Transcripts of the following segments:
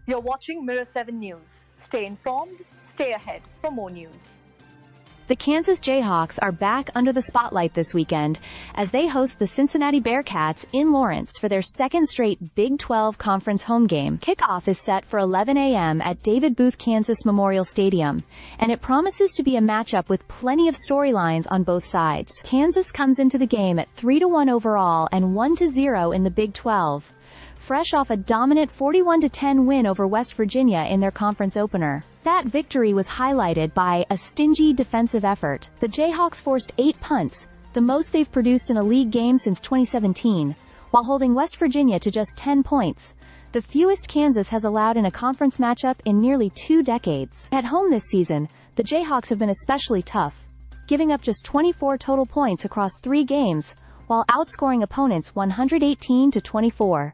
You're watching Mirror 7 News. Stay informed, stay ahead for more news. The Kansas Jayhawks are back under the spotlight this weekend as they host the Cincinnati Bearcats in Lawrence for their second straight Big 12 Conference home game. Kickoff is set for 11 a.m. at David Booth Kansas Memorial Stadium, and it promises to be a matchup with plenty of storylines on both sides. Kansas comes into the game at 3-1 overall and 1-0 in the Big 12. Fresh off a dominant 41-10 win over West Virginia in their conference opener. That victory was highlighted by a stingy defensive effort. The Jayhawks forced 8 punts, the most they've produced in a league game since 2017, while holding West Virginia to just 10 points, the fewest Kansas has allowed in a conference matchup in nearly 2 decades. At home this season, the Jayhawks have been especially tough, giving up just 24 total points across 3 games, while outscoring opponents 118-24.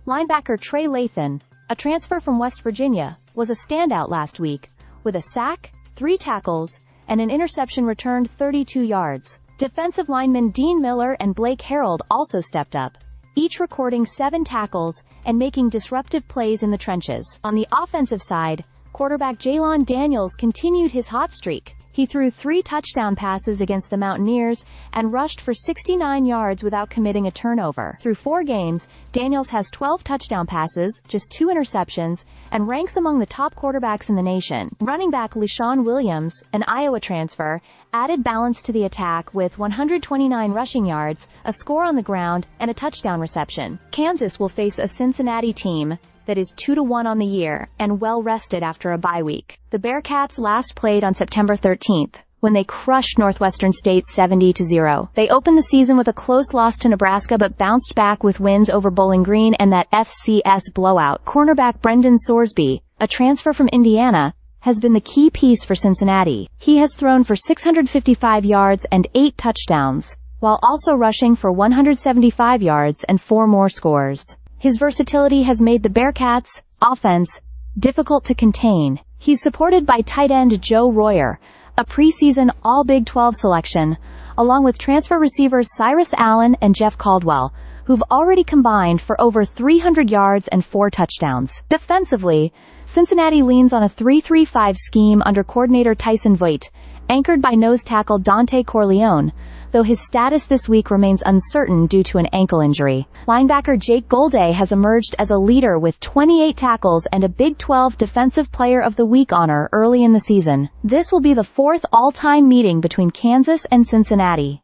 Linebacker Trey Lathan, a transfer from West Virginia, was a standout last week, with a sack, 3 tackles, and an interception returned 32 yards. Defensive linemen Dean Miller and Blake Harold also stepped up, each recording 7 tackles and making disruptive plays in the trenches. On the offensive side, quarterback Jalon Daniels continued his hot streak. He threw 3 touchdown passes against the Mountaineers and rushed for 69 yards without committing a turnover. Through 4 games, Daniels has 12 touchdown passes, just 2 interceptions, and ranks among the top quarterbacks in the nation. Running back LaShawn Williams, an Iowa transfer, added balance to the attack with 129 rushing yards, a score on the ground, and a touchdown reception. Kansas will face a Cincinnati team that is 2-1 on the year and well-rested after a bye week. The Bearcats last played on September 13th, when they crushed Northwestern State 70-0. They opened the season with a close loss to Nebraska but bounced back with wins over Bowling Green and that FCS blowout. Cornerback Brendan Sorsby, a transfer from Indiana, has been the key piece for Cincinnati. He has thrown for 655 yards and 8 touchdowns, while also rushing for 175 yards and 4 more scores. His versatility has made the Bearcats' offense difficult to contain. He's supported by tight end Joe Royer, a preseason All-Big 12 selection, along with transfer receivers Cyrus Allen and Jeff Caldwell, who've already combined for over 300 yards and 4 touchdowns. Defensively, Cincinnati leans on a 3-3-5 scheme under coordinator Tyson Voigt, anchored by nose tackle Dante Corleone, though his status this week remains uncertain due to an ankle injury. Linebacker Jake Golday has emerged as a leader with 28 tackles and a Big 12 Defensive Player of the Week honor early in the season. This will be the 4th all-time meeting between Kansas and Cincinnati.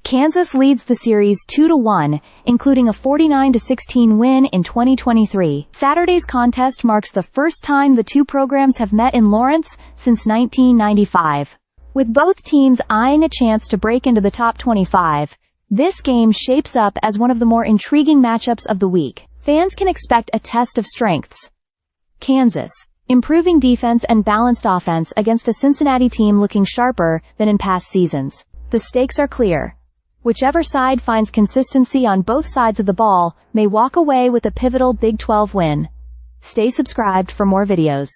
Kansas leads the series 2-1, including a 49-16 win in 2023. Saturday's contest marks the first time the 2 programs have met in Lawrence since 1995. With both teams eyeing a chance to break into the top 25, this game shapes up as one of the more intriguing matchups of the week. Fans can expect a test of strengths. Kansas, improving defense and balanced offense against a Cincinnati team looking sharper than in past seasons. The stakes are clear. Whichever side finds consistency on both sides of the ball may walk away with a pivotal Big 12 win. Stay subscribed for more videos.